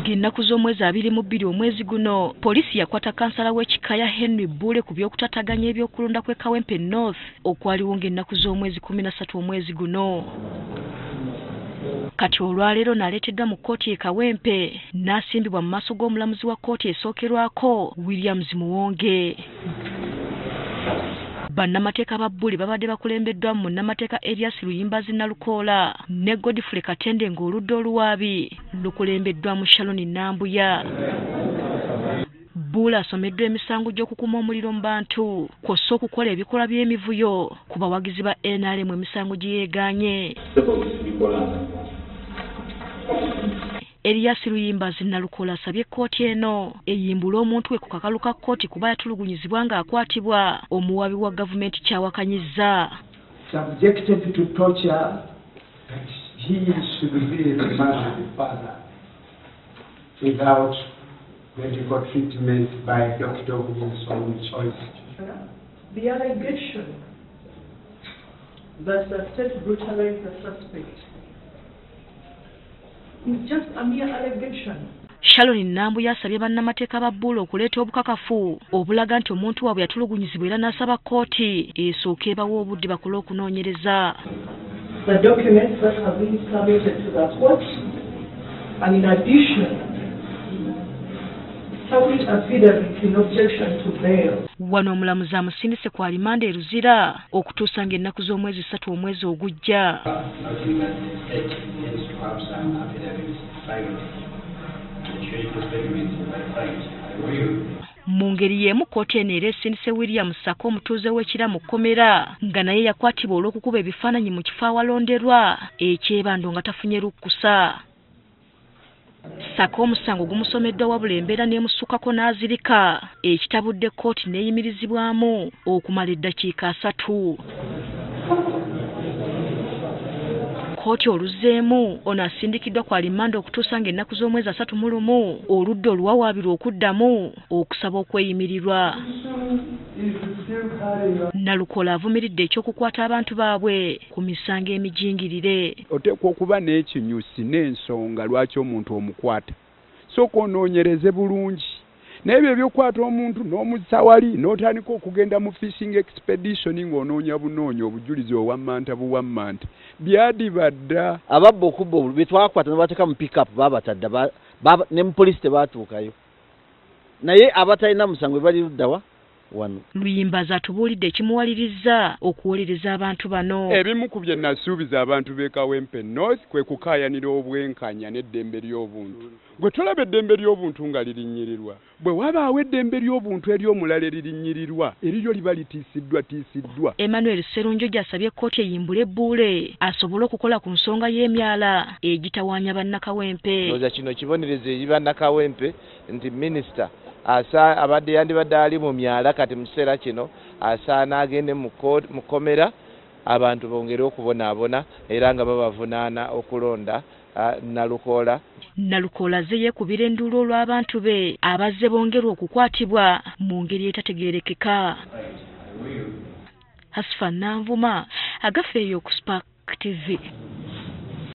ng'ennaku z'omwezi 22 omwezi guno poliisi yakwata kansala w'ekikaya Henry Bule ku by'okutataganya ebyokulonda kw'e Kawempe North okwaliwo ng'ennaku z'omwezi 13 omwezi guno. Kati olwaleero n'aleeteddwa mu kkooti e Kawempe n'asimbibwa mu maaso g'omulamuzi wa kkooti esookerwako Williams Muwonge. Bannamateeka ba Bule babadde bakulembeddwa mu munnamateeka Elias Luyimbazi Nalukoola ne Godfrey Katende ng'oludda oluwaabi lukulembeddwa mu Sharon Nambuya. Bule asomeddwa emisango gy'okukuma omuliro mu bantu kw'ossa okukola ebikolwa by'emivuyo ku bawagizi ba NRM emisango gye yeegaanye. Elias Luyimbazi Nalukoola asabye kkooti eno eyimbula omuntu we ku kakalu ka kkooti kuba yatulugunyizibwa ng'akwatibwa omuwabi wa gavumenti kyawakanyizza. Subjected to torture that he should be remanded further without medical treatment by doctor of his own choice. The allegation that the state brutalized the suspect is just a mere allegation. Sharon Nambuya asabye bannamateeka ba Bule okuleeta obukakafu obulaga nti omuntu waabwe yatulugunyizibwa era n'asaba kkooti esooke ebawa obudde bakole okunoonyereza. The documents that have been submitted to the court, and in addition, submit affidavit in objection to bail. Wano omulamuzi amusindise ku alimanda e Luzira okutuusa ng'ennaku z'omwezi 3 omwezi ogujja. Mu ngeri y'emu kkooti eno era esindise William Sako omutuuze w'ekira mu kkomera nga naye yakwatibwa olw'okukuba ebifaananyi mu kifo awalonderwa ekyebando nga tafunye lukkusa. Sako omusango gumusomeddwa wabula embeera n'emusukkako n'azirika ekitabudde kkooti n'eyimirizibwamu okumala eddakiika 3. Kkooti oluzeemu ono asindikiddwa ku alimanda okutuusa ng'ennaku z'omwezi 31 oludda oluwawaabirwa okuddamu okusaba okweyimirirwa. Nalukoola avumiridde ekyokukwata abantu baabwe ku misango emijingirire. Oteekwa okuba n'ekinyusi n'ensonga lwaki omuntu omukwata. Sooka onoonyereze bulungi. N'ebyo ebyokwata omuntu n'omuzisa wali n'otandika okugenda mu fishing expedition ng'onoonya bunoonya obujulizi owammanta buwammanta byadibadda. Ababba okubba bye twakwata ne bateeka mu pick-up baabatadde ne mu poliisi tebaatuukayo. Naye abatalina musango bali luddawa wano. Luyimbazi atubuulidde ekimuwalirizza okuwolereza abantu bano. Ebimu ku bye nasuubiza abantu b'e Kawempe North kwe kukaayanira obwenkanya n'eddembe ly'obuntu. Gwe tolaba eddembe ly'obuntu nga lirinnyirirwa. Bwe wabaawo eddembe ly'obuntu ery'omulala eririnnyirirwa eriryo liba litiisiddwa. Emmanuel Sserunjo gy'asabye kkooti eyimbule Bule asobole okukola ku nsonga y'emyala egitawaanya bannakawempe. Oza kino kibonerezo eri bannakawempe nti minisita abadde yandibadde ali mu myala kati mu kiseera kino asaana agende mu kkomera abantu bongere okubonaabona era nga babavunaana okulonda Nalukoola. Nalukoola ze yeekubira enduulu olw'abantu be abazze bongerwa okukwatibwa mu ngeri etategeerekeka. Hasfa Nanvuma agafeeyo ku Spark TV.